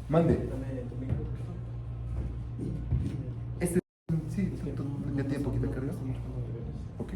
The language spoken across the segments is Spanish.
Mande. Dame tu micro, por favor. Este, sí, ya tiene poquita carga. Ok.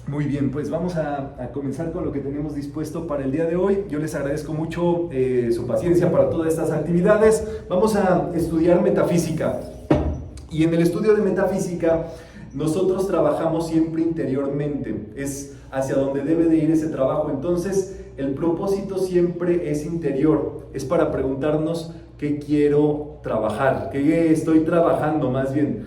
Muy bien, pues vamos a comenzar con lo que tenemos dispuesto para el día de hoy. Yo les agradezco mucho su paciencia para todas estas actividades. Vamos a estudiar metafísica. Y en el estudio de metafísica, nosotros trabajamos siempre interiormente. Es hacia donde debe de ir ese trabajo. Entonces, el propósito siempre es interior. Es para preguntarnos qué quiero trabajar, qué estoy trabajando más bien,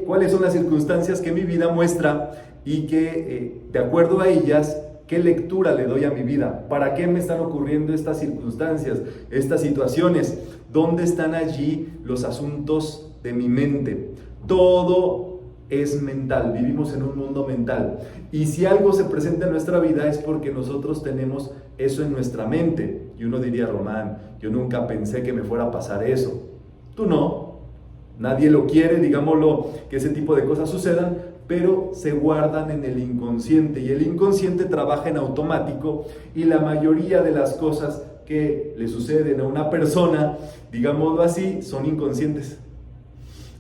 cuáles son las circunstancias que mi vida muestra y que de acuerdo a ellas, qué lectura le doy a mi vida, para qué me están ocurriendo estas circunstancias, estas situaciones, dónde están allí los asuntos de mi mente. Todo es mental, vivimos en un mundo mental. Y si algo se presenta en nuestra vida es porque nosotros tenemos eso en nuestra mente. Y uno diría, Román, yo nunca pensé que me fuera a pasar eso. Tú no, nadie lo quiere, digámoslo, que ese tipo de cosas sucedan, pero se guardan en el inconsciente. Y el inconsciente trabaja en automático y la mayoría de las cosas que le suceden a una persona, digámoslo así, son inconscientes.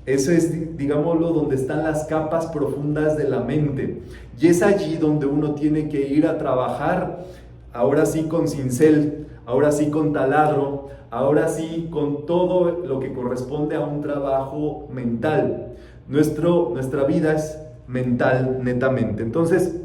Eso es, digámoslo, donde están las capas profundas de la mente. Y es allí donde uno tiene que ir a trabajar, ahora sí con cincel, ahora sí con taladro, ahora sí con todo lo que corresponde a un trabajo mental. Nuestra vida es mental netamente. Entonces,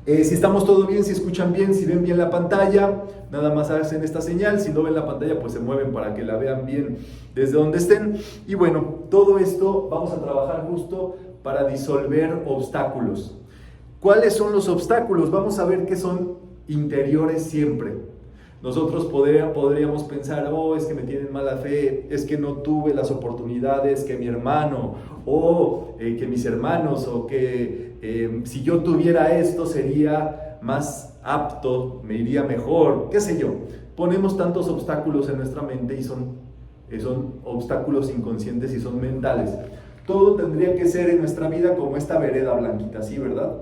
si estamos todo bien, si escuchan bien, si ven bien la pantalla, nada más hacen esta señal. Si no ven la pantalla, pues se mueven para que la vean bien desde donde estén. Y bueno, todo esto vamos a trabajar justo para disolver obstáculos. ¿Cuáles son los obstáculos? Vamos a ver que son interiores siempre. Nosotros podríamos pensar, es que me tienen mala fe, es que no tuve las oportunidades que mi hermano, o que mis hermanos, o que si yo tuviera esto sería más apto, me iría mejor, qué sé yo. Ponemos tantos obstáculos en nuestra mente y son obstáculos inconscientes y son mentales. Todo tendría que ser en nuestra vida como esta vereda, Blanquita, ¿sí, verdad?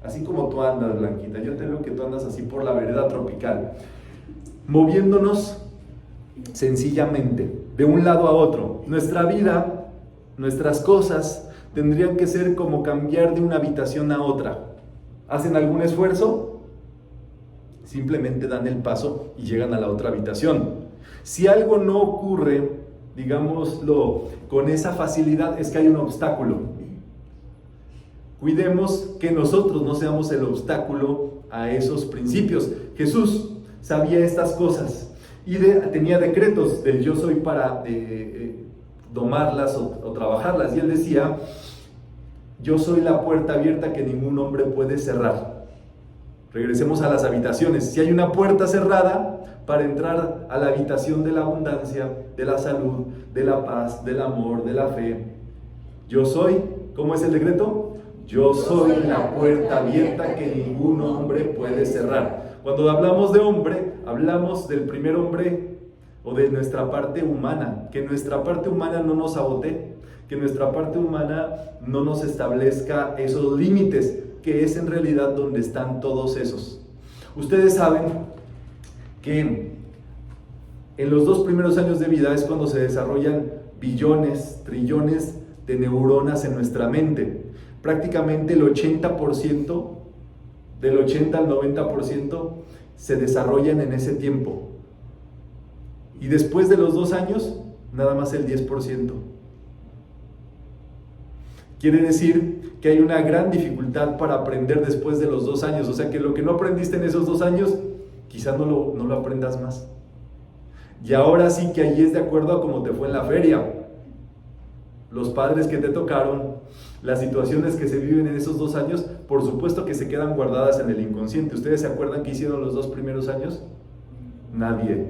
Así como tú andas, Blanquita, yo te veo que tú andas así por la vereda tropical, moviéndonos sencillamente de un lado a otro. Nuestra vida, nuestras cosas tendrían que ser como cambiar de una habitación a otra. ¿Hacen algún esfuerzo? Simplemente dan el paso y llegan a la otra habitación. Si algo no ocurre, digámoslo, con esa facilidad, es que hay un obstáculo. Cuidemos que nosotros no seamos el obstáculo a esos principios. Jesús sabía estas cosas y tenía decretos del yo soy para domarlas o trabajarlas. Y él decía, yo soy la puerta abierta que ningún hombre puede cerrar. Regresemos a las habitaciones. Si hay una puerta cerrada para entrar a la habitación de la abundancia, de la salud, de la paz, del amor, de la fe, yo soy, ¿cómo es el decreto? Yo soy la puerta abierta que ningún hombre puede cerrar. Cuando hablamos de hombre, hablamos del primer hombre o de nuestra parte humana. Que nuestra parte humana no nos sabotee, que nuestra parte humana no nos establezca esos límites, que es en realidad donde están todos esos. Ustedes saben que en los 2 primeros años de vida es cuando se desarrollan billones, trillones de neuronas en nuestra mente. Prácticamente el 80%, del 80 al 90% se desarrollan en ese tiempo. Y después de los 2 años, nada más el 10%. Quiere decir que hay una gran dificultad para aprender después de los 2 años. O sea que lo que no aprendiste en esos 2 años, quizás no lo aprendas más. Y ahora sí que ahí es de acuerdo a cómo te fue en la feria. Los padres que te tocaron, las situaciones que se viven en esos 2 años, por supuesto que se quedan guardadas en el inconsciente. ¿Ustedes se acuerdan qué hicieron los 2 primeros años? Nadie.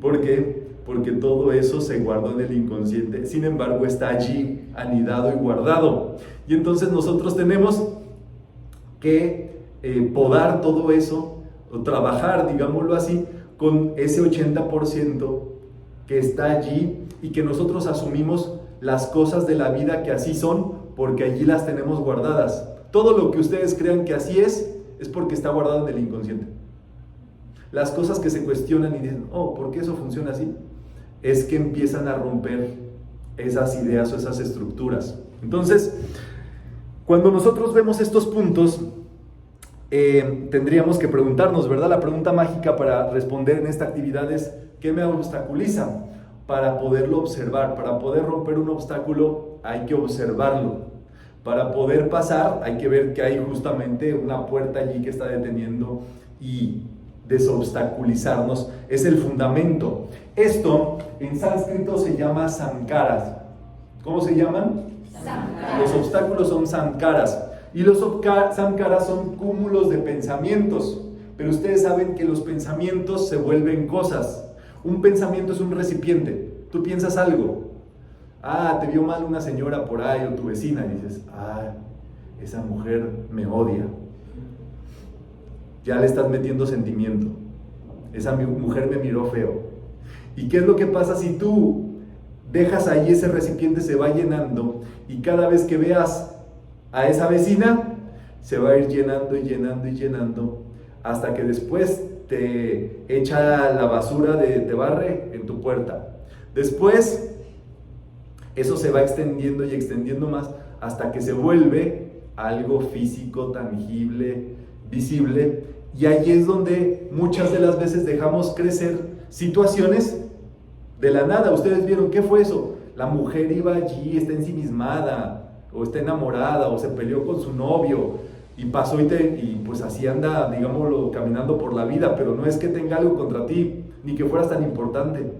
¿Por qué? Porque todo eso se guardó en el inconsciente, sin embargo está allí anidado y guardado. Y entonces nosotros tenemos que podar todo eso, o trabajar, digámoslo así, con ese 80% que está allí y que nosotros asumimos las cosas de la vida que así son, porque allí las tenemos guardadas. Todo lo que ustedes crean que así es porque está guardado en el inconsciente. Las cosas que se cuestionan y dicen, oh, ¿por qué eso funciona así? Es que empiezan a romper esas ideas o esas estructuras. Entonces, cuando nosotros vemos estos puntos, tendríamos que preguntarnos, ¿verdad? La pregunta mágica para responder en esta actividad es, ¿qué me obstaculiza? Para poderlo observar, para poder romper un obstáculo hay que observarlo. Para poder pasar hay que ver que hay justamente una puerta allí que está deteniendo y desobstaculizarnos. Es el fundamento. Esto en sánscrito se llama sankaras. ¿Cómo se llaman? Sankaras. Los obstáculos son sankaras. Y los sankaras son cúmulos de pensamientos. Pero ustedes saben que los pensamientos se vuelven cosas. Un pensamiento es un recipiente. Tú piensas algo. Te vio mal una señora por ahí o tu vecina. Y dices, esa mujer me odia. Ya le estás metiendo sentimiento. Esa mujer me miró feo. ¿Y qué es lo que pasa si tú dejas ahí ese recipiente se va llenando y cada vez que veas a esa vecina se va a ir llenando y llenando y llenando hasta que después te echa la basura, te barre en tu puerta? Después eso se va extendiendo y extendiendo más hasta que se vuelve algo físico, tangible, visible, y ahí es donde muchas de las veces dejamos crecer situaciones de la nada. Ustedes vieron, ¿qué fue eso? La mujer iba allí, está ensimismada, o está enamorada, o se peleó con su novio, y pasó y pues así anda, digámoslo, caminando por la vida, pero no es que tenga algo contra ti, ni que fueras tan importante.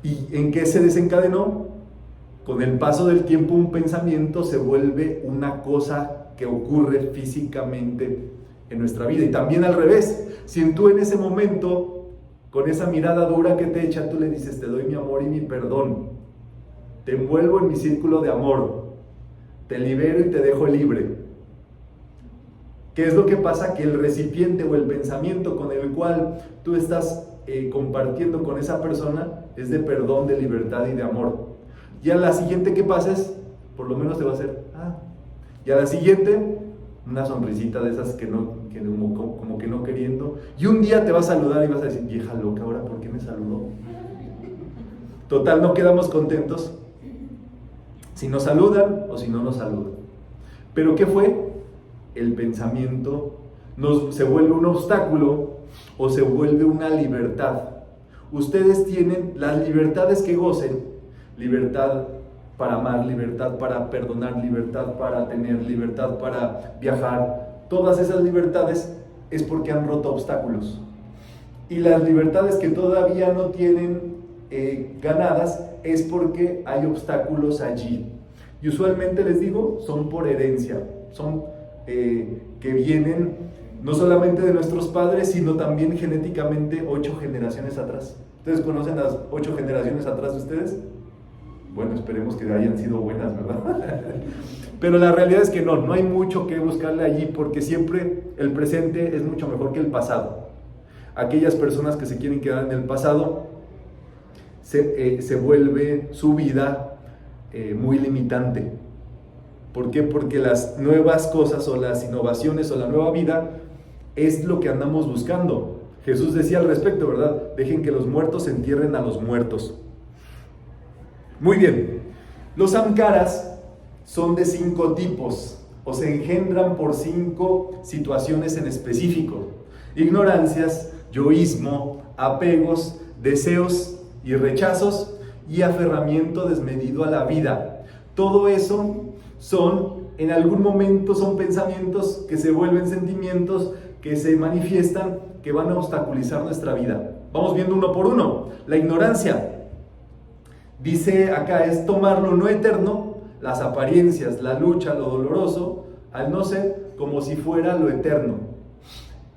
¿Y en qué se desencadenó? Con el paso del tiempo un pensamiento se vuelve una cosa que ocurre físicamente en nuestra vida. Y también al revés, si tú en ese momento, con esa mirada dura que te echa, tú le dices, te doy mi amor y mi perdón, te envuelvo en mi círculo de amor, te libero y te dejo libre. ¿Qué es lo que pasa? Que el recipiente o el pensamiento con el cual tú estás compartiendo con esa persona es de perdón, de libertad y de amor. Y a la siguiente que pases, por lo menos te va a hacer, y a la siguiente, una sonrisita de esas como que no queriendo, y un día te va a saludar y vas a decir, vieja loca, ¿ahora por qué me saludó? Total, no quedamos contentos si nos saludan o si no nos saludan. ¿Pero qué fue? El pensamiento se vuelve un obstáculo o se vuelve una libertad. Ustedes tienen las libertades que gocen, libertad para amar, libertad para perdonar, libertad para tener, libertad para viajar. Todas esas libertades es porque han roto obstáculos. Y las libertades que todavía no tienen ganadas es porque hay obstáculos allí. Y usualmente les digo, son por herencia, son que vienen no solamente de nuestros padres, sino también genéticamente 8 generaciones atrás. ¿Ustedes conocen las 8 generaciones atrás de ustedes? Bueno, esperemos que hayan sido buenas, ¿verdad? Pero la realidad es que no hay mucho que buscarle allí, porque siempre el presente es mucho mejor que el pasado. Aquellas personas que se quieren quedar en el pasado, se vuelve su vida muy limitante. ¿Por qué? Porque las nuevas cosas o las innovaciones o la nueva vida es lo que andamos buscando. Jesús decía al respecto, ¿verdad? Dejen que los muertos entierren a los muertos. Muy bien, los samkaras son de 5 tipos o se engendran por 5 situaciones en específico: ignorancias, yoísmo, apegos, deseos y rechazos y aferramiento desmedido a la vida. Todo eso en algún momento son pensamientos que se vuelven sentimientos, que se manifiestan, que van a obstaculizar nuestra vida. Vamos viendo uno por uno. La ignorancia. Dice acá, es tomar lo no eterno, las apariencias, la lucha, lo doloroso, al no ser, como si fuera lo eterno.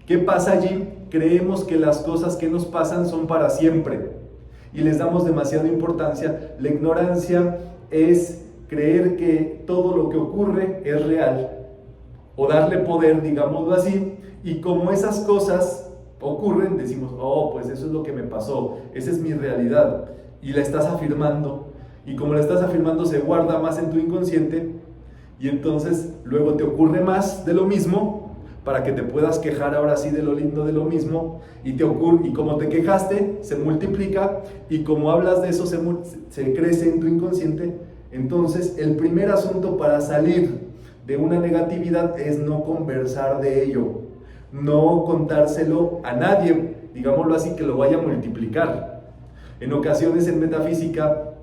¿Qué pasa allí? Creemos que las cosas que nos pasan son para siempre y les damos demasiada importancia. La ignorancia es creer que todo lo que ocurre es real o darle poder, digámoslo así, y como esas cosas ocurren, decimos, oh, pues eso es lo que me pasó, esa es mi realidad, y la estás afirmando, y como la estás afirmando se guarda más en tu inconsciente, y entonces luego te ocurre más de lo mismo, para que te puedas quejar ahora sí de lo lindo de lo mismo, y como te quejaste, se multiplica, y como hablas de eso, se crece en tu inconsciente. Entonces el primer asunto para salir de una negatividad es no conversar de ello, no contárselo a nadie, digámoslo así, que lo vaya a multiplicar. En ocasiones en metafísica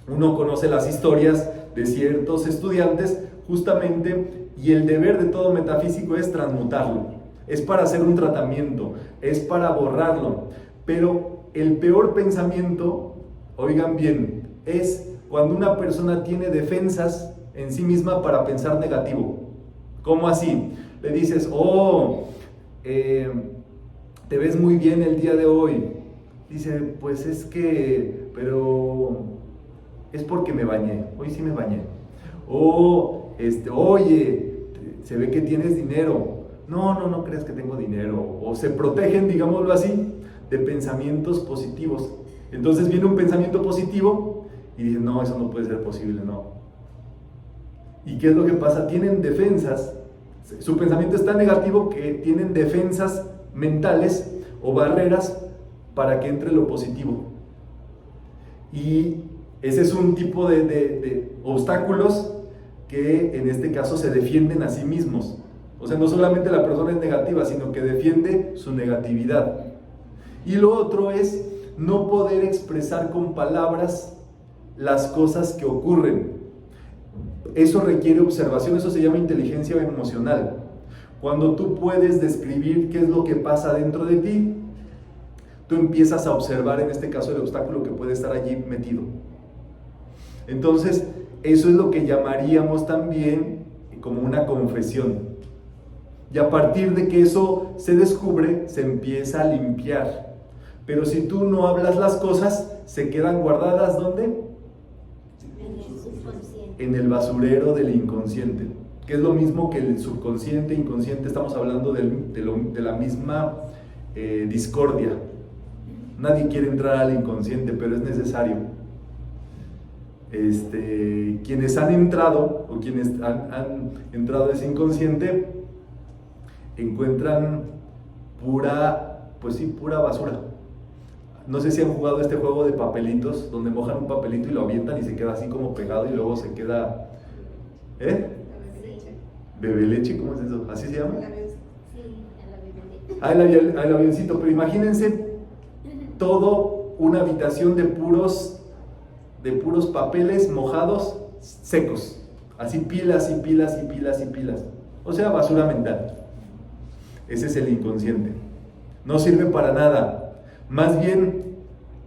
uno conoce las historias de ciertos estudiantes justamente, y el deber de todo metafísico es transmutarlo, es para hacer un tratamiento, es para borrarlo. Pero el peor pensamiento, oigan bien, es cuando una persona tiene defensas en sí misma para pensar negativo. ¿Cómo así? Le dices, te ves muy bien el día de hoy. Dice, pues es que, pero es porque me bañé, hoy sí me bañé. Oye, se ve que tienes dinero. No crees que tengo dinero. O se protegen, digámoslo así, de pensamientos positivos. Entonces viene un pensamiento positivo y dicen, no, eso no puede ser posible, no. ¿Y qué es lo que pasa? Tienen defensas. Su pensamiento es tan negativo que tienen defensas mentales o barreras para que entre lo positivo. Y ese es un tipo de obstáculos que en este caso se defienden a sí mismos. O sea, no solamente la persona es negativa, sino que defiende su negatividad. Y lo otro es no poder expresar con palabras las cosas que ocurren. Eso requiere observación, eso se llama inteligencia emocional. Cuando tú puedes describir qué es lo que pasa dentro de ti, tú empiezas a observar, en este caso, el obstáculo que puede estar allí metido. Entonces, eso es lo que llamaríamos también como una confesión. Y a partir de que eso se descubre, se empieza a limpiar. Pero si tú no hablas las cosas, se quedan guardadas, ¿dónde? En el basurero del inconsciente, que es lo mismo que el subconsciente, inconsciente, estamos hablando de la misma discordia. Nadie quiere entrar al inconsciente, pero es necesario. Quienes han entrado, o quienes han entrado a ese inconsciente, encuentran pura basura. No sé si han jugado este juego de papelitos, donde mojan un papelito y lo avientan y se queda así como pegado y luego se queda... ¿Bebe leche? ¿Cómo es eso? ¿Así se llama? Sí, el avioncito. Pero imagínense todo una habitación de puros papeles mojados, secos. Así pilas y pilas y pilas y pilas. O sea, basura mental. Ese es el inconsciente. No sirve para nada. Más bien,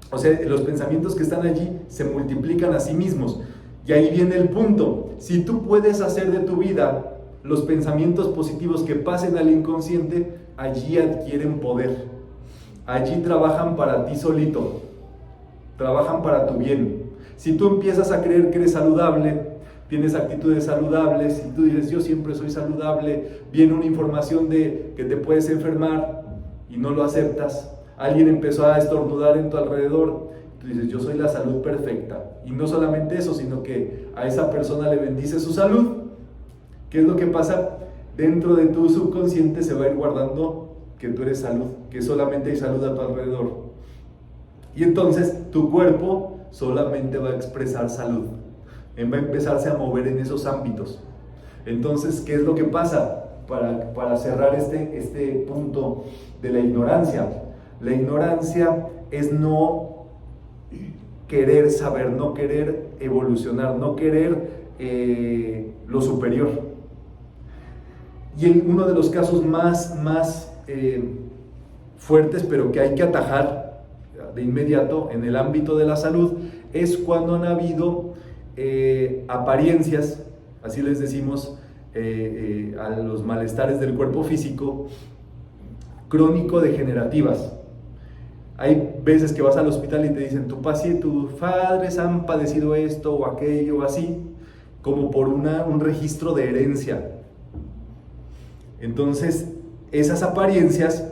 o sea, los pensamientos que están allí se multiplican a sí mismos. Y ahí viene el punto. Si tú puedes hacer de tu vida los pensamientos positivos que pasen al inconsciente, allí adquieren poder. Allí trabajan para ti solito. Trabajan para tu bien. Si tú empiezas a creer que eres saludable, tienes actitudes saludables, si tú dices, yo siempre soy saludable, viene una información de que te puedes enfermar y no lo aceptas. Alguien empezó a estornudar en tu alrededor, tú dices, yo soy la salud perfecta. Y no solamente eso, sino que a esa persona le bendice su salud. ¿Qué es lo que pasa? Dentro de tu subconsciente se va a ir guardando que tú eres salud, que solamente hay salud a tu alrededor. Y entonces tu cuerpo solamente va a expresar salud, va a empezarse a mover en esos ámbitos. Entonces, ¿qué es lo que pasa? Para cerrar este punto de la ignorancia. La ignorancia es no querer saber, no querer evolucionar, no querer lo superior. Y uno de los casos más fuertes, pero que hay que atajar de inmediato en el ámbito de la salud, es cuando han habido apariencias, así les decimos, a los malestares del cuerpo físico, crónico-degenerativas. Hay veces que vas al hospital y te dicen, tus padres han padecido esto o aquello o así, como por un registro de herencia. Entonces, esas apariencias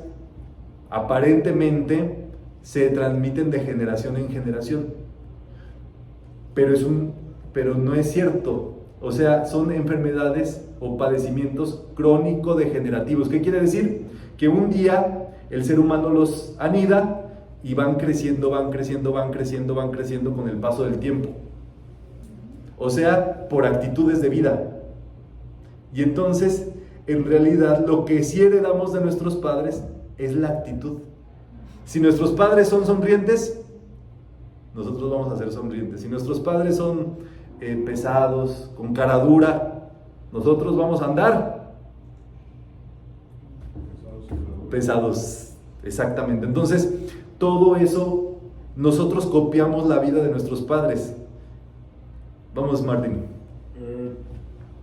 aparentemente se transmiten de generación en generación, pero no es cierto. O sea, son enfermedades o padecimientos crónico-degenerativos. ¿Qué quiere decir? Que un día el ser humano los anida y van creciendo con el paso del tiempo. O sea, por actitudes de vida. Y entonces, en realidad, lo que sí heredamos de nuestros padres es la actitud. Si nuestros padres son sonrientes, nosotros vamos a ser sonrientes. Si nuestros padres son pesados, con cara dura, nosotros vamos a andar pesados. Exactamente. Entonces, todo eso, nosotros copiamos la vida de nuestros padres. Vamos, Martín.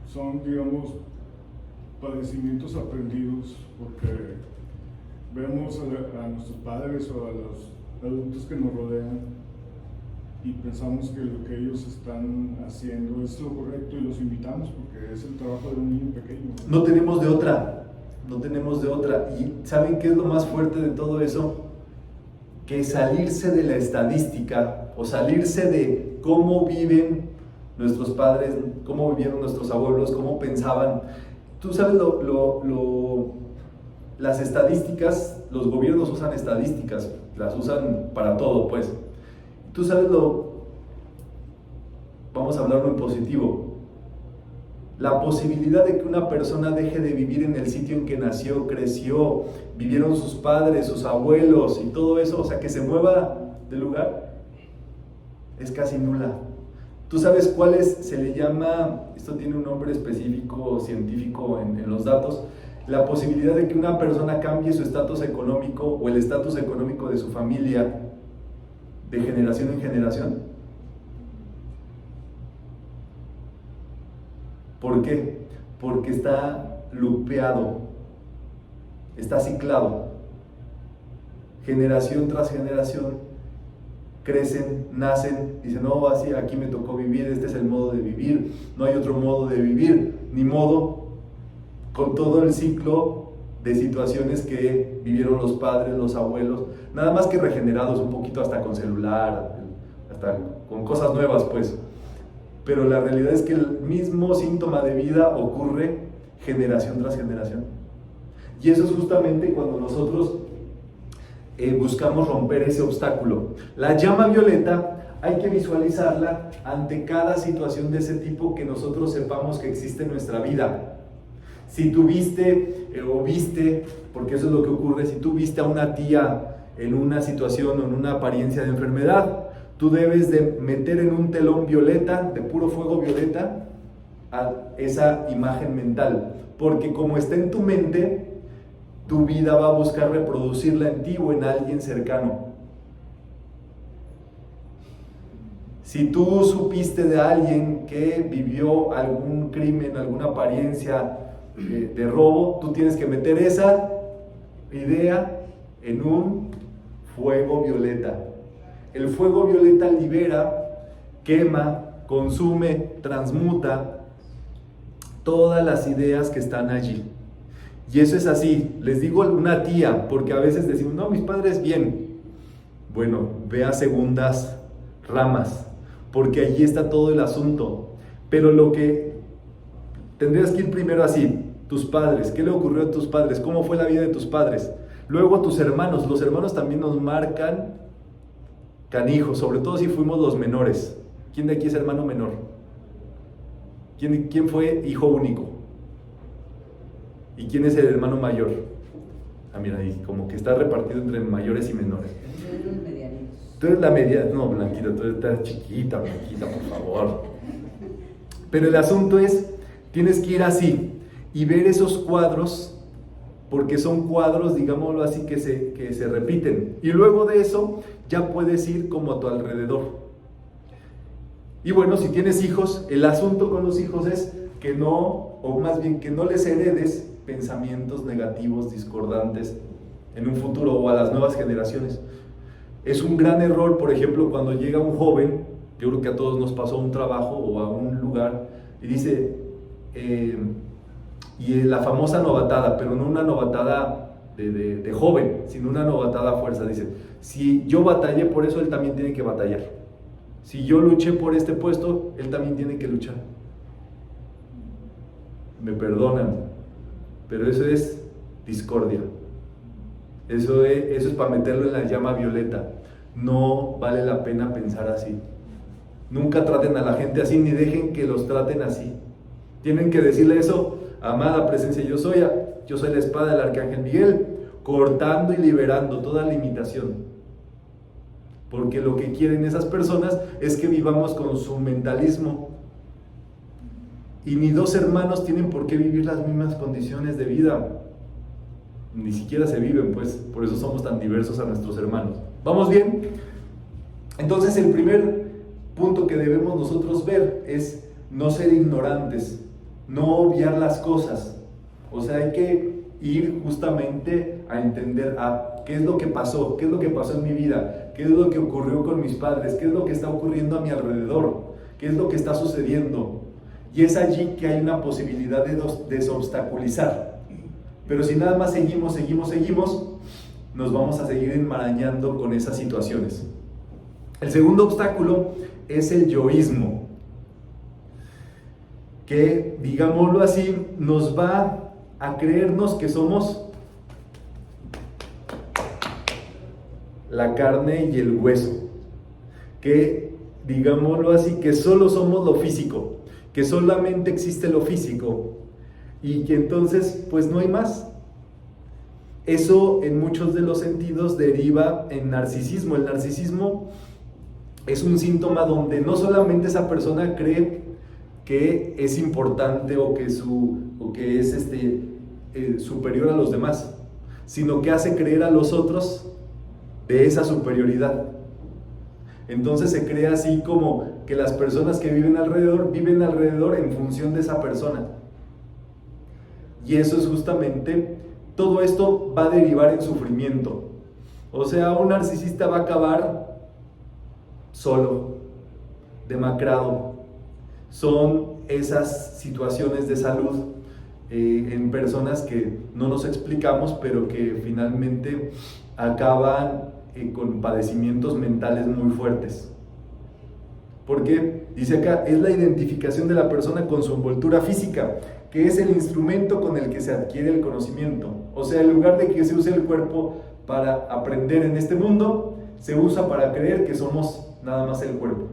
Son, digamos, padecimientos aprendidos, porque vemos a nuestros padres o a los adultos que nos rodean y pensamos que lo que ellos están haciendo es lo correcto y los imitamos porque es el trabajo de un niño pequeño. No tenemos de otra. ¿Y saben qué es lo más fuerte de todo eso? Que salirse de la estadística o salirse de cómo viven nuestros padres, cómo vivieron nuestros abuelos, cómo pensaban. Tú sabes, las estadísticas, los gobiernos usan estadísticas, las usan para todo, pues. Tú sabes vamos a hablarlo en positivo, la posibilidad de que una persona deje de vivir en el sitio en que nació, creció, vivieron sus padres, sus abuelos y todo eso, o sea, que se mueva de lugar, es casi nula. ¿Tú sabes se le llama, esto tiene un nombre específico científico en los datos, la posibilidad de que una persona cambie su estatus económico o el estatus económico de su familia de generación en generación? ¿Por qué? Porque está lupeado, está ciclado. Generación tras generación crecen, nacen, dicen, no, así aquí me tocó vivir, este es el modo de vivir, no hay otro modo de vivir, ni modo, con todo el ciclo de situaciones que vivieron los padres, los abuelos, nada más que regenerados un poquito hasta con celular, hasta con cosas nuevas, pues. Pero la realidad es que el mismo síntoma de vida ocurre generación tras generación. Y eso es justamente cuando nosotros buscamos romper ese obstáculo. La llama violeta hay que visualizarla ante cada situación de ese tipo que nosotros sepamos que existe en nuestra vida. Si tú viste o viste, porque eso es lo que ocurre, si tú viste a una tía en una situación o en una apariencia de enfermedad, tú debes de meter en un telón violeta, de puro fuego violeta, a esa imagen mental. Porque como está en tu mente, tu vida va a buscar reproducirla en ti o en alguien cercano. Si tú supiste de alguien que vivió algún crimen, alguna apariencia de robo, tú tienes que meter esa idea en un fuego violeta. El fuego violeta libera, quema, consume, transmuta todas las ideas que están allí. Y eso es así. Les digo una tía, porque a veces decimos, no, mis padres bien. Bueno, ve a segundas ramas, porque allí está todo el asunto. Pero lo que tendrías que ir primero así, tus padres, ¿qué le ocurrió a tus padres? ¿Cómo fue la vida de tus padres? Luego tus hermanos, los hermanos también nos marcan canijo, sobre todo si fuimos los menores. ¿Quién de aquí es hermano menor? ¿Quién fue hijo único? ¿Y quién es el hermano mayor? Ah, mira, ahí como que está repartido entre mayores y menores. Tú eres la media, no, Blanquita, tú estás chiquita, Blanquita, por favor. Pero el asunto es, tienes que ir así y ver esos cuadros, porque son cuadros, digámoslo así, que se repiten. Y luego de eso, ya puedes ir como a tu alrededor. Y bueno, si tienes hijos, el asunto con los hijos es que no, o más bien que no les heredes pensamientos negativos, discordantes en un futuro o a las nuevas generaciones. Es un gran error, por ejemplo, cuando llega un joven, yo creo que a todos nos pasó a un trabajo o a un lugar y dice, y la famosa novatada, pero no una novatada de joven, sino una novatada a fuerza. Dice, si yo batallé por eso, él también tiene que batallar. Si yo luché por este puesto, él también tiene que luchar. Me perdonan, pero eso es discordia. Eso es para meterlo en la llama violeta. No vale la pena pensar así. Nunca traten a la gente así, ni dejen que los traten así. Tienen que decirle eso: amada presencia, yo soy la espada del arcángel Miguel, cortando y liberando toda limitación. Porque lo que quieren esas personas es que vivamos con su mentalismo. Y ni dos hermanos tienen por qué vivir las mismas condiciones de vida. Ni siquiera se viven, pues, por eso somos tan diversos a nuestros hermanos. ¿Vamos bien? Entonces, el primer punto que debemos nosotros ver es no ser ignorantes, no obviar las cosas. O sea, hay que ir justamente a entender qué es lo que pasó, qué es lo que pasó en mi vida, qué es lo que ocurrió con mis padres, qué es lo que está ocurriendo a mi alrededor, qué es lo que está sucediendo. Y es allí que hay una posibilidad de desobstaculizar. Pero si nada más seguimos, nos vamos a seguir enmarañando con esas situaciones. El segundo obstáculo es el yoísmo, que, digámoslo así, nos va a creernos que somos la carne y el hueso, que, digámoslo así, que solo somos lo físico, que solamente existe lo físico y que entonces pues no hay más. Eso en muchos de los sentidos deriva en narcisismo. El narcisismo es un síntoma donde no solamente esa persona cree que es importante o que es superior a los demás, sino que hace creer a los otros de esa superioridad. Entonces se cree así como que las personas que viven alrededor en función de esa persona. Y eso es justamente, todo esto va a derivar en sufrimiento. O sea, un narcisista va a acabar solo, demacrado. Son esas situaciones de salud en personas que no nos explicamos, pero que finalmente acaban con padecimientos mentales muy fuertes. Porque, dice acá, es la identificación de la persona con su envoltura física, que es el instrumento con el que se adquiere el conocimiento. O sea, en lugar de que se use el cuerpo para aprender en este mundo, se usa para creer que somos nada más el cuerpo.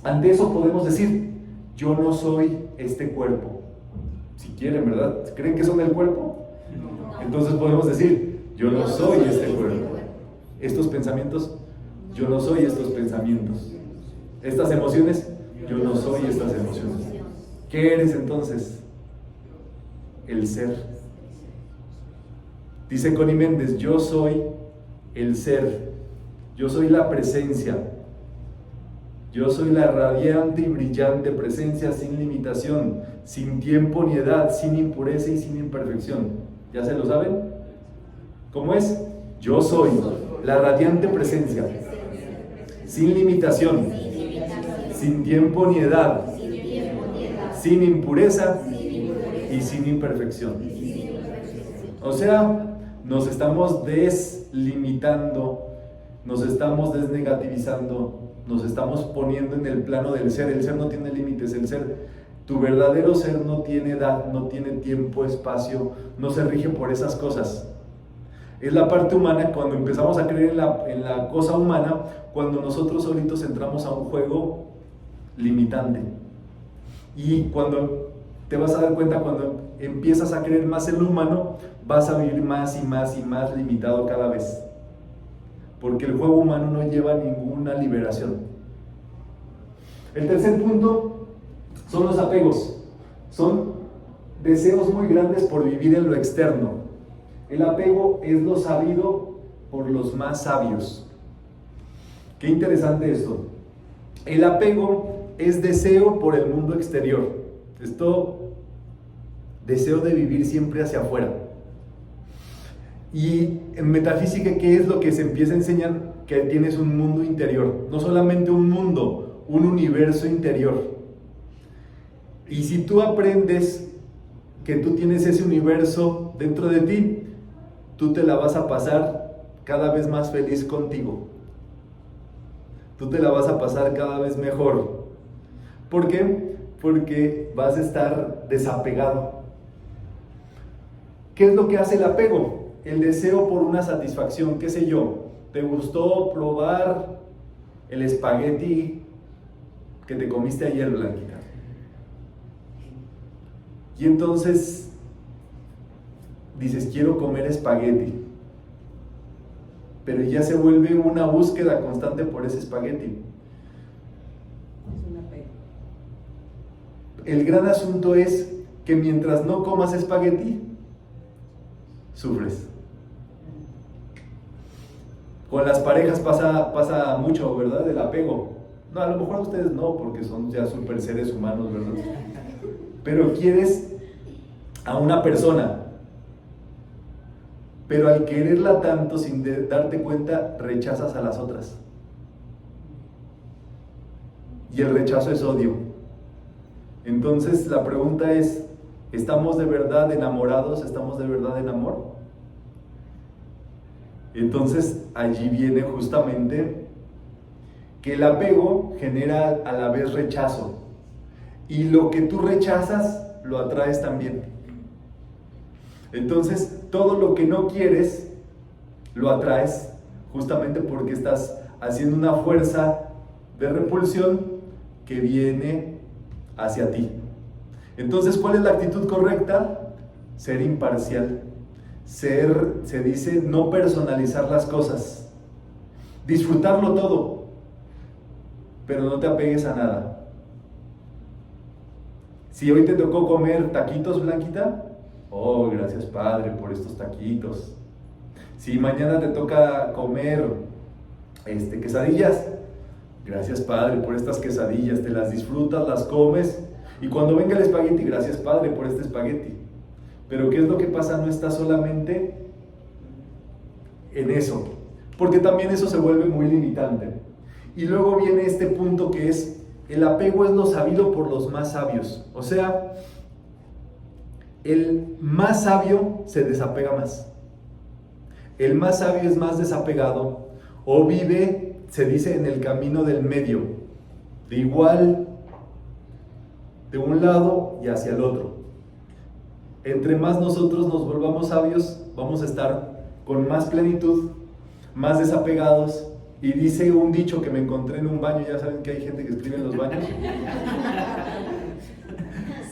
Ante eso podemos decir, yo no soy este cuerpo. Si quieren, ¿verdad? ¿Creen que son el cuerpo? Entonces podemos decir, yo no soy este cuerpo. Estos pensamientos, yo no soy estos pensamientos. Estas emociones, yo no soy estas emociones. ¿Qué eres entonces? El ser. Dice Connie Méndez, yo soy el ser. Yo soy la presencia. Yo soy la radiante y brillante presencia sin limitación, sin tiempo ni edad, sin impureza y sin imperfección. ¿Ya se lo saben? ¿Cómo es? Yo soy la radiante presencia, sin limitación, sin tiempo ni edad, sin impureza y sin imperfección. O sea, nos estamos deslimitando, nos estamos desnegativizando, nos estamos poniendo en el plano del ser. El ser no tiene límites, el ser, tu verdadero ser no tiene edad, no tiene tiempo, espacio, no se rige por esas cosas. Es la parte humana, cuando empezamos a creer en la cosa humana, cuando nosotros solitos entramos a un juego limitante. Y cuando te vas a dar cuenta, cuando empiezas a creer más en lo humano, vas a vivir más y más y más limitado cada vez. Porque el juego humano no lleva ninguna liberación. El tercer punto son los apegos. Son deseos muy grandes por vivir en lo externo. El apego es lo sabido por los más sabios. Qué interesante esto. El apego es deseo por el mundo exterior. Esto, deseo de vivir siempre hacia afuera. Y en metafísica, ¿qué es lo que se empieza a enseñar? Que tienes un mundo interior, no solamente un mundo, un universo interior. Y si tú aprendes que tú tienes ese universo dentro de ti, tú te la vas a pasar cada vez más feliz contigo. Tú te la vas a pasar cada vez mejor. ¿Por qué? Porque vas a estar desapegado. ¿Qué es lo que hace el apego? El deseo por una satisfacción, qué sé yo. ¿Te gustó probar el espagueti que te comiste ayer, Blanquita? Y entonces dices, quiero comer espagueti. Pero ya se vuelve una búsqueda constante por ese espagueti. Es un apego. El gran asunto es que mientras no comas espagueti, sufres. Con las parejas pasa mucho, ¿verdad? El apego. No, a lo mejor ustedes no, porque son ya super seres humanos, ¿verdad? Pero quieres a una persona, pero al quererla tanto, sin darte cuenta, rechazas a las otras. Y el rechazo es odio. Entonces la pregunta es, ¿estamos de verdad enamorados? ¿Estamos de verdad en amor? Entonces allí viene justamente que el apego genera a la vez rechazo. Y lo que tú rechazas, lo atraes también. Entonces, todo lo que no quieres, lo atraes justamente porque estás haciendo una fuerza de repulsión que viene hacia ti. Entonces, ¿cuál es la actitud correcta? Ser imparcial. Se dice no personalizar las cosas. Disfrutarlo todo, pero no te apegues a nada. Si hoy te tocó comer taquitos, Blanquita, oh, gracias Padre por estos taquitos. Si mañana te toca comer quesadillas, gracias Padre por estas quesadillas, te las disfrutas, las comes, y cuando venga el espagueti, gracias Padre por este espagueti. Pero ¿qué es lo que pasa? No está solamente en eso, porque también eso se vuelve muy limitante. Y luego viene este punto que es, el apego es lo sabido por los más sabios. O sea, el más sabio se desapega más. El más sabio es más desapegado o vive, se dice, en el camino del medio, de igual, de un lado y hacia el otro. Entre más nosotros nos volvamos sabios, vamos a estar con más plenitud, más desapegados. Y dice un dicho que me encontré en un baño, ya saben que hay gente que escribe en los baños.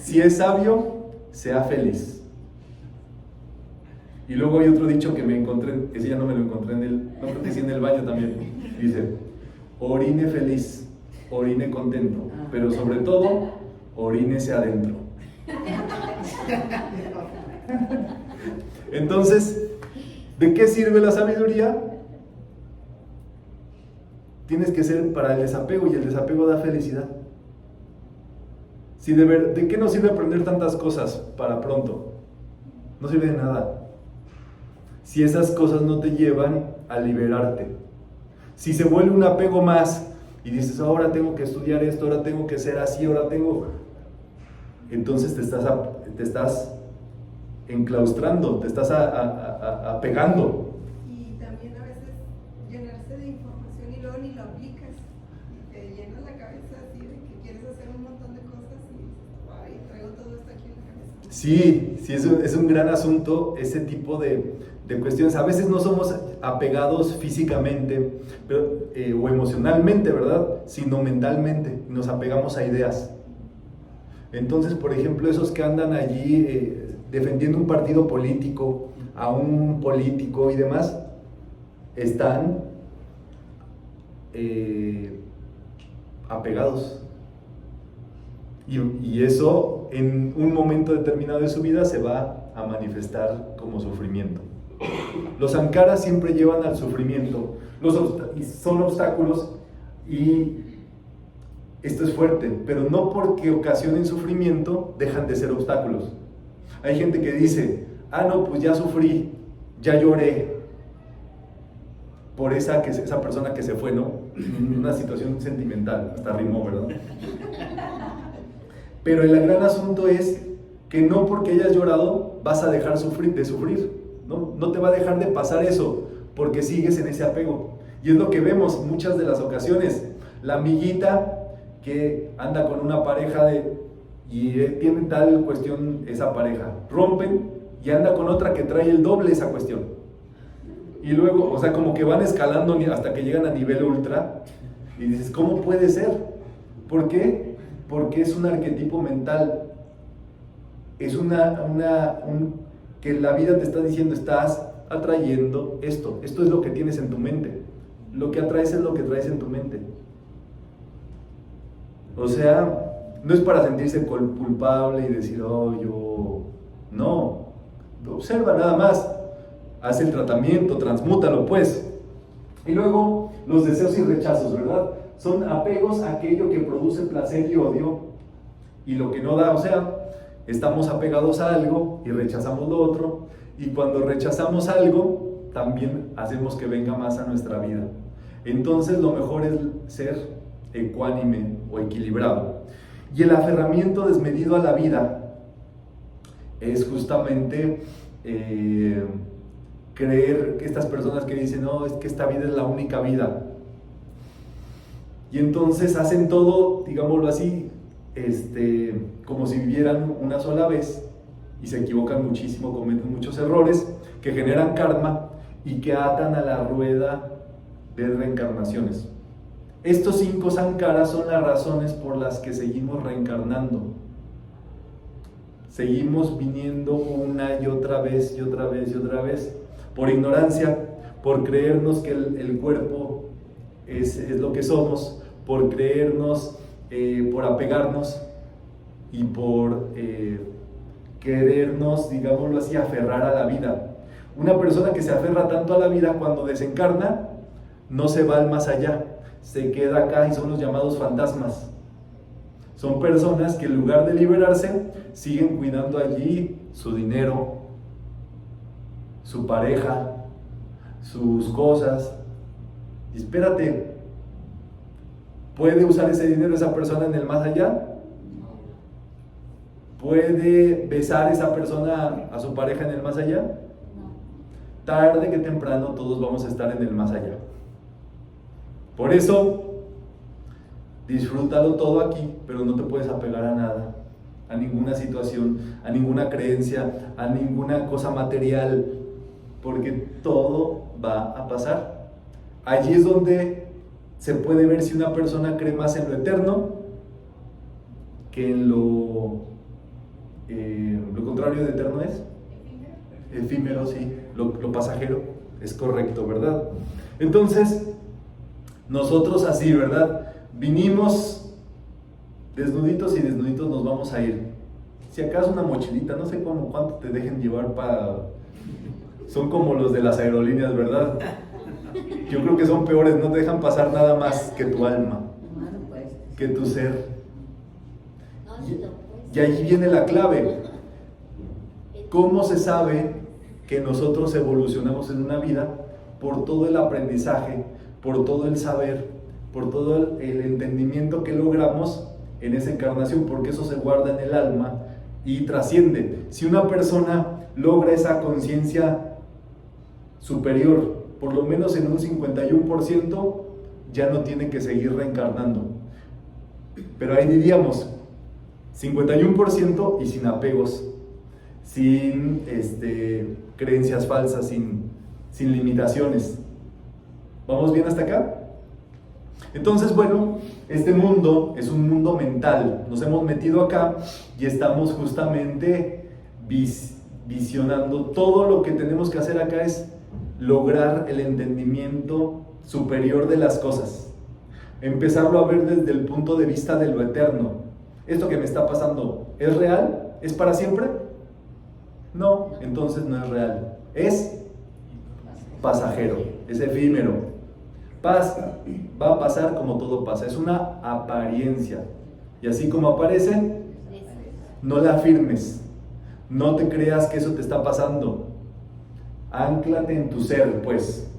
Si es sabio, sea feliz. Y luego hay otro dicho que me encontré, ese ya no me lo encontré no creo que sí en el baño también. Dice, orine feliz, orine contento, pero sobre todo, orínese adentro. Entonces, ¿de qué sirve la sabiduría? Tienes que ser para el desapego, y el desapego da felicidad. Si ¿de qué nos sirve aprender tantas cosas para pronto? No sirve de nada. Si esas cosas no te llevan a liberarte. Si se vuelve un apego más y dices, ahora tengo que estudiar esto, ahora tengo que ser así, ahora tengo... Entonces te estás enclaustrando, te estás apegando. Y también a veces llenarse de información y luego ni lo aplicas. Y te llenas la cabeza así de que quieres hacer un montón de cosas y dices, ay, traigo todo esto aquí en la cabeza. Sí, es un gran asunto ese tipo de cuestiones. A veces no somos apegados físicamente o emocionalmente, ¿verdad? Sino mentalmente. Nos apegamos a ideas. Entonces, por ejemplo, esos que andan allí defendiendo un partido político, a un político y demás, están apegados. Y eso en un momento determinado de su vida se va a manifestar como sufrimiento. Los sankaras siempre llevan al sufrimiento, son obstáculos, y esto es fuerte, pero no porque ocasionen sufrimiento dejan de ser obstáculos. Hay gente que dice, no, pues ya sufrí, ya lloré por esa persona que se fue, ¿no? En una situación sentimental, hasta rimó, ¿verdad? Pero el gran asunto es que no porque hayas llorado vas a dejar de sufrir, ¿no? No te va a dejar de pasar eso, porque sigues en ese apego. Y es lo que vemos muchas de las ocasiones. La amiguita que anda con una pareja y tiene tal cuestión esa pareja, rompen y anda con otra que trae el doble esa cuestión. Y luego, o sea, como que van escalando hasta que llegan a nivel ultra y dices, ¿cómo puede ser? ¿Por qué? Porque es un arquetipo mental. Es que la vida te está diciendo, estás atrayendo esto es lo que tienes en tu mente, lo que atraes es lo que traes en tu mente. O sea, no es para sentirse culpable y decir, oh, yo, no, observa nada más, haz el tratamiento, transmútalo pues. Y luego, los deseos y rechazos, ¿verdad? Son apegos a aquello que produce placer y odio y lo que no da, o sea, estamos apegados a algo y rechazamos lo otro, y cuando rechazamos algo, también hacemos que venga más a nuestra vida. Entonces lo mejor es ser ecuánime o equilibrado. Y el aferramiento desmedido a la vida es justamente creer que estas personas que dicen, no, es que esta vida es la única vida. Y entonces hacen todo, digámoslo así, como si vivieran una sola vez, y se equivocan muchísimo, cometen muchos errores que generan karma y que atan a la rueda de reencarnaciones. Estos 5 sankaras son las razones por las que seguimos reencarnando. Seguimos viniendo una y otra vez y otra vez y otra vez, por ignorancia, por creernos que el cuerpo es lo que somos, por creernos, por apegarnos y por querernos, digámoslo así, aferrar a la vida. Una persona que se aferra tanto a la vida, cuando desencarna, no se va al más allá, se queda acá, y son los llamados fantasmas. Son personas que en lugar de liberarse, siguen cuidando allí su dinero, su pareja, sus cosas. Y espérate, ¿puede usar ese dinero esa persona en el más allá? ¿Puede besar esa persona a su pareja en el más allá? Tarde que temprano todos vamos a estar en el más allá. Por eso, disfrútalo todo aquí, pero no te puedes apegar a nada, a ninguna situación, a ninguna creencia, a ninguna cosa material, porque todo va a pasar. Allí es donde se puede ver si una persona cree más en lo eterno que en lo contrario de eterno es efímero, sí, lo pasajero, es correcto, ¿verdad? Entonces, nosotros así, ¿verdad? Vinimos desnuditos y desnuditos nos vamos a ir. Si acaso una mochilita, no sé cuánto te dejen llevar para... Son como los de las aerolíneas, ¿verdad? Yo creo que son peores, no te dejan pasar nada más que tu alma, que tu ser. Y ahí viene la clave. ¿Cómo se sabe que nosotros evolucionamos en una vida? Por todo el aprendizaje, por todo el saber, por todo el entendimiento que logramos en esa encarnación, porque eso se guarda en el alma y trasciende. Si una persona logra esa conciencia superior, por lo menos en un 51%, ya no tiene que seguir reencarnando. Pero ahí diríamos, 51% y sin apegos, sin creencias falsas, sin limitaciones. ¿Vamos bien hasta acá? Entonces, bueno, este mundo es un mundo mental. Nos hemos metido acá y estamos justamente visionando. Todo lo que tenemos que hacer acá es lograr el entendimiento superior de las cosas. Empezarlo a ver desde el punto de vista de lo eterno. ¿Esto que me está pasando es real? ¿Es para siempre? No, entonces no es real. Es pasajero, es efímero. Pasa, va a pasar como todo pasa. Es una apariencia. Y así como aparece, no la afirmes. No te creas que eso te está pasando. Ánclate en tu ser, pues.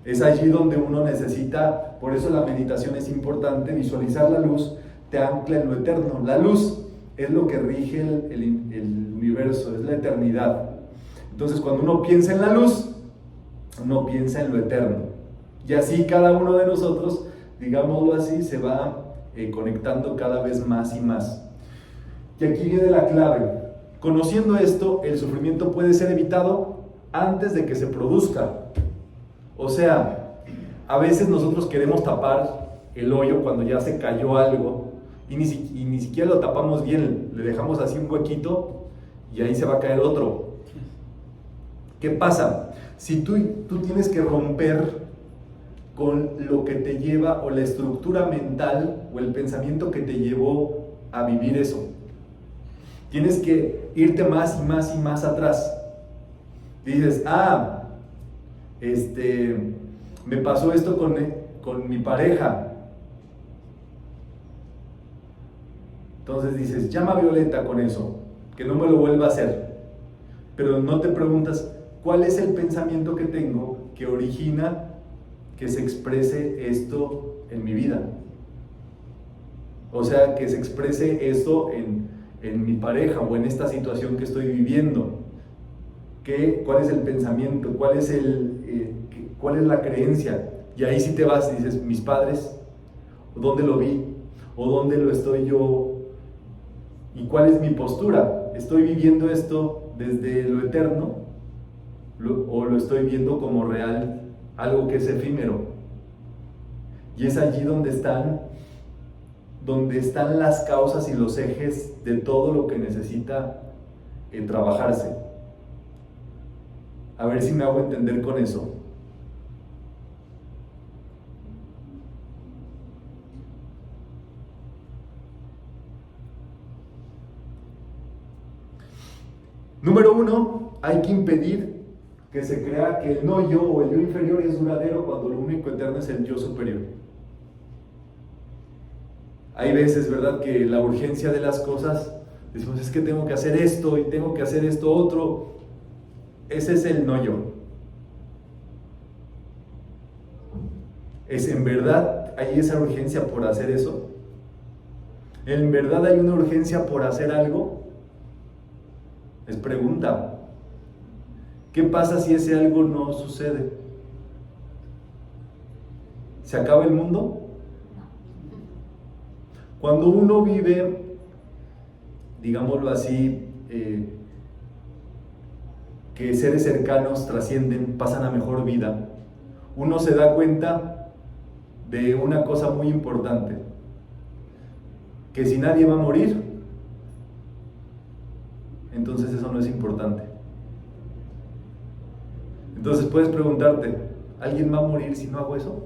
Es allí donde uno necesita, por eso la meditación es importante, visualizar la luz, te ancla en lo eterno. La luz es lo que rige el universo, es la eternidad. Entonces cuando uno piensa en la luz, uno piensa en lo eterno. Y así cada uno de nosotros, digámoslo así, se va conectando cada vez más y más. Y aquí viene la clave. Conociendo esto, el sufrimiento puede ser evitado antes de que se produzca. O sea, a veces nosotros queremos tapar el hoyo cuando ya se cayó algo y ni siquiera lo tapamos bien, le dejamos así un huequito y ahí se va a caer otro. ¿Qué pasa? Si tú tienes que romper con lo que te lleva, o la estructura mental o el pensamiento que te llevó a vivir eso, tienes que irte más y más y más atrás. Dices, me pasó esto con mi pareja. Entonces dices, llama a Violeta con eso, que no me lo vuelva a hacer. Pero no te preguntas, ¿cuál es el pensamiento que tengo que origina que se exprese esto en mi vida? O sea, que se exprese esto en mi pareja o en esta situación que estoy viviendo. ¿Cuál es el pensamiento? ¿Cuál es la creencia? Y ahí sí te vas y dices, mis padres, ¿dónde lo vi? ¿O dónde lo estoy yo? ¿Y cuál es mi postura? ¿Estoy viviendo esto desde lo eterno? ¿O lo estoy viendo como real, algo que es efímero? Y es allí donde están las causas y los ejes de todo lo que necesita trabajarse. A ver si me hago entender con eso. Número 1, hay que impedir que se crea que el no yo o el yo inferior es duradero cuando lo único eterno es el yo superior. Hay veces, ¿verdad?, que la urgencia de las cosas, decimos, es que tengo que hacer esto y tengo que hacer esto otro. Ese es el no yo. ¿Es en verdad hay esa urgencia por hacer eso? ¿En verdad hay una urgencia por hacer algo? Es pregunta. ¿Qué pasa si ese algo no sucede? ¿Se acaba el mundo? Cuando uno vive, digámoslo así, que seres cercanos trascienden, pasan a mejor vida, uno se da cuenta de una cosa muy importante, que si nadie va a morir, entonces eso no es importante. Entonces puedes preguntarte, ¿alguien va a morir si no hago eso?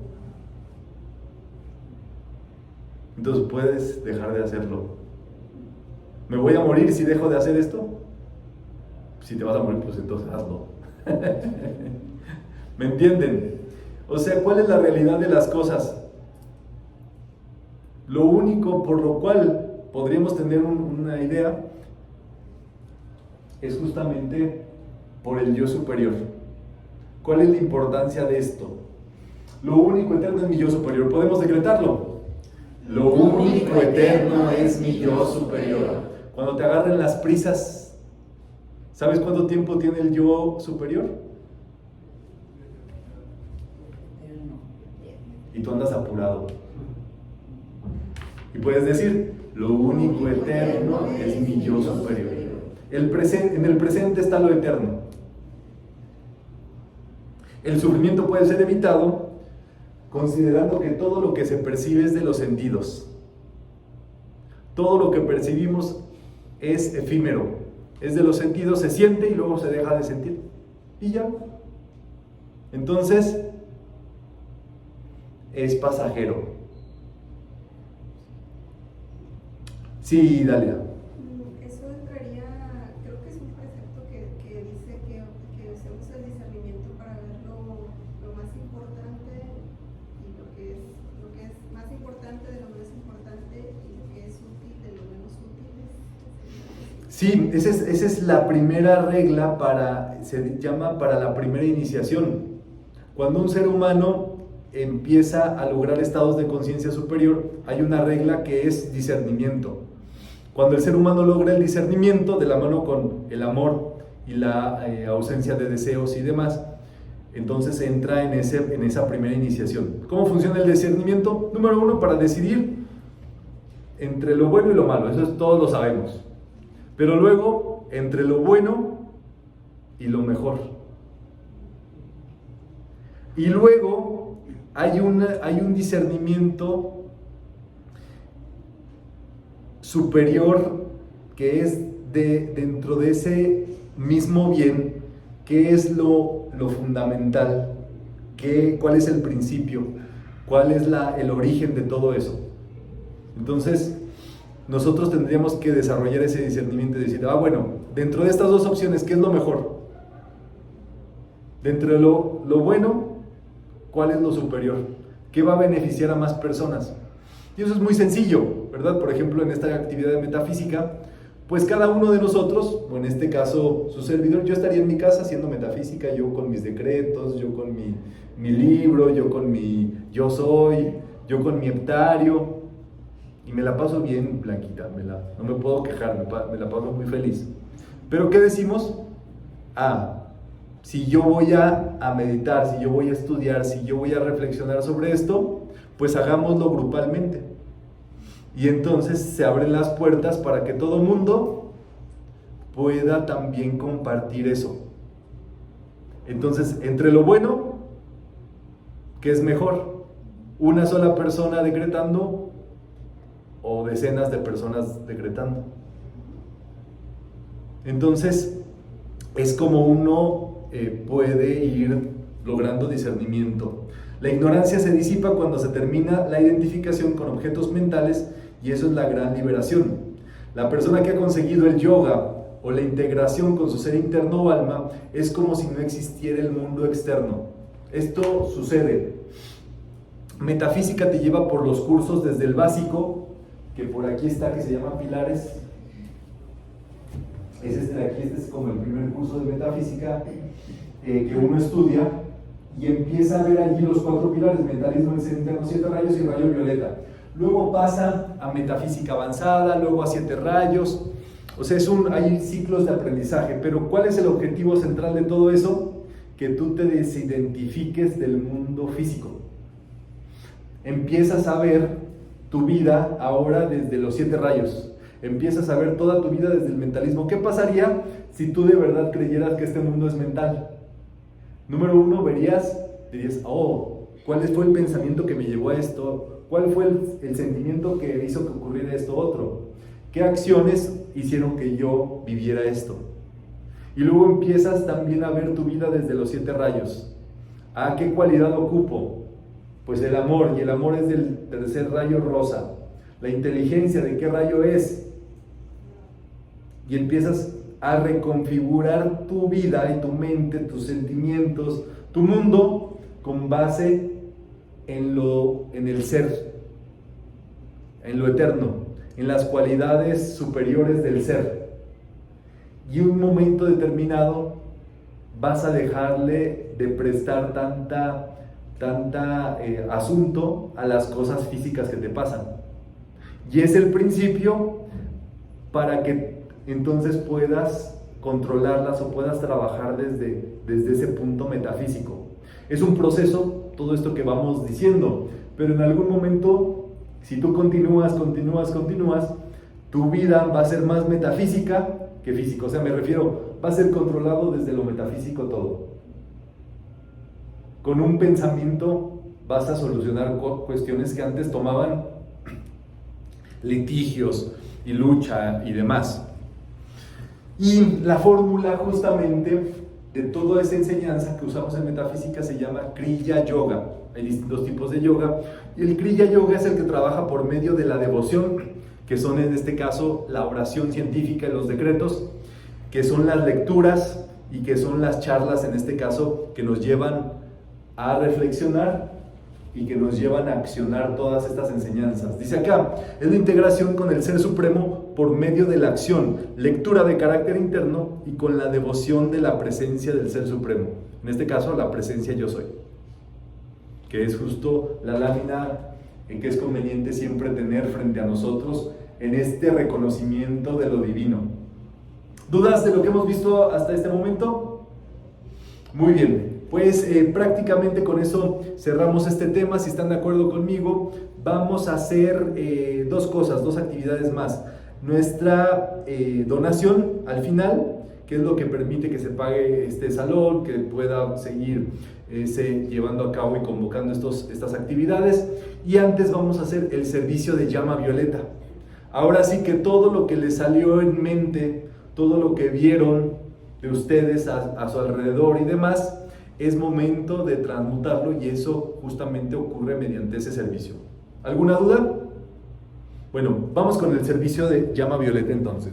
Entonces puedes dejar de hacerlo. ¿Me voy a morir si dejo de hacer esto? Si te vas a morir, pues entonces hazlo. ¿Me entienden? O sea, ¿cuál es la realidad de las cosas? Lo único por lo cual podríamos tener una idea es justamente por el yo superior. ¿Cuál es la importancia de esto? Lo único eterno es mi yo superior. ¿Podemos decretarlo? Lo único eterno es mi yo superior. Cuando te agarren las prisas, ¿sabes cuánto tiempo tiene el yo superior? Y tú andas apurado. Y puedes decir, lo único eterno es mi yo superior. En el presente está lo eterno. El sufrimiento puede ser evitado considerando que todo lo que se percibe es de los sentidos. Todo lo que percibimos es efímero, es de los sentidos, se siente y luego se deja de sentir. Y ya. Entonces, es pasajero. Sí, Dalia. Eso entraría, creo que es un precepto que dice que usemos el discernimiento para ver lo más importante y lo que es más importante de lo menos importante y lo que es útil de lo menos útil. Sí, esa es la primera regla se llama para la primera iniciación. Cuando un ser humano empieza a lograr estados de conciencia superior, hay una regla que es discernimiento. Cuando el ser humano logra el discernimiento, de la mano con el amor y la ausencia de deseos y demás, entonces entra en esa primera iniciación. ¿Cómo funciona el discernimiento? Número 1, para decidir entre lo bueno y lo malo, eso todos lo sabemos. Pero luego, entre lo bueno y lo mejor. Y luego hay un discernimiento superior que es dentro de ese mismo bien, que es lo fundamental, cuál es el principio, cuál es el origen de todo eso. Entonces, nosotros tendríamos que desarrollar ese discernimiento y decir, bueno, dentro de estas dos opciones, ¿qué es lo mejor? Dentro de lo bueno, ¿cuál es lo superior? ¿Qué va a beneficiar a más personas? Y eso es muy sencillo, ¿verdad? Por ejemplo, en esta actividad de metafísica, pues cada uno de nosotros, o en este caso su servidor, yo estaría en mi casa haciendo metafísica, yo con mis decretos, yo con mi libro, yo con mi yo soy, yo con mi heptario, y me la paso bien, Blanquita, no me puedo quejar, me la paso muy feliz. Pero ¿qué decimos? Si yo voy a meditar, si yo voy a estudiar, si yo voy a reflexionar sobre esto, pues hagámoslo grupalmente. Y entonces se abren las puertas para que todo mundo pueda también compartir eso. Entonces, entre lo bueno, ¿qué es mejor? ¿Una sola persona decretando o decenas de personas decretando? Entonces, es como uno puede ir logrando discernimiento. La ignorancia se disipa cuando se termina la identificación con objetos mentales, y eso es la gran liberación. La persona que ha conseguido el yoga o la integración con su ser interno o alma es como si no existiera el mundo externo. Esto sucede. Metafísica te lleva por los cursos desde el básico, que por aquí está, que se llama Pilares. Es este de aquí, este es como el primer curso de metafísica que uno estudia, y empieza a ver allí los 4 pilares: mentalismo, el ser interno, 7 rayos y rayo violeta. Luego pasa a metafísica avanzada, luego a 7 rayos. O sea, hay ciclos de aprendizaje. Pero ¿cuál es el objetivo central de todo eso? Que tú te desidentifiques del mundo físico. Empiezas a ver tu vida ahora desde los 7 rayos. Empiezas a ver toda tu vida desde el mentalismo. ¿Qué pasaría si tú de verdad creyeras que este mundo es mental? Número 1, dirías, ¿cuál fue el pensamiento que me llevó a esto? ¿Cuál fue el sentimiento que hizo que ocurriera esto otro? ¿Qué acciones hicieron que yo viviera esto? Y luego empiezas también a ver tu vida desde los 7 rayos. ¿Qué cualidad ocupo? Pues el amor, y el amor es del tercer rayo rosa. La inteligencia, ¿de qué rayo es? Y empiezas a reconfigurar tu vida y tu mente, tus sentimientos, tu mundo, con base en el ser, en lo eterno, en las cualidades superiores del ser. Y en un momento determinado vas a dejarle de prestar tanta asunto a las cosas físicas que te pasan. Y es el principio para que entonces puedas controlarlas o puedas trabajar desde ese punto metafísico. Es un proceso, todo esto que vamos diciendo, pero en algún momento, si tú continúas, tu vida va a ser más metafísica que físico. O sea, me refiero, va a ser controlado desde lo metafísico todo. Con un pensamiento vas a solucionar cuestiones que antes tomaban litigios y lucha y demás. Y la fórmula justamente de toda esa enseñanza que usamos en metafísica se llama Kriya Yoga. Hay distintos tipos de yoga, y el Kriya Yoga es el que trabaja por medio de la devoción, que son en este caso la oración científica y los decretos, que son las lecturas y que son las charlas en este caso que nos llevan a reflexionar y que nos llevan a accionar todas estas enseñanzas. Dice acá, es la integración con el Ser Supremo por medio de la acción, lectura de carácter interno y con la devoción de la presencia del Ser Supremo. En este caso, la presencia Yo Soy, que es justo la lámina en que es conveniente siempre tener frente a nosotros en este reconocimiento de lo divino. ¿Dudas de lo que hemos visto hasta este momento? Muy bien, pues prácticamente con eso cerramos este tema. Si están de acuerdo conmigo, vamos a hacer dos cosas, dos actividades más. Nuestra donación al final, que es lo que permite que se pague este salón, que pueda seguir llevando a cabo y convocando estas actividades. Y antes vamos a hacer el servicio de llama violeta. Ahora sí que todo lo que les salió en mente, todo lo que vieron de ustedes a su alrededor y demás, es momento de transmutarlo, y eso justamente ocurre mediante ese servicio. ¿Alguna duda? Bueno, vamos con el servicio de llama violeta entonces.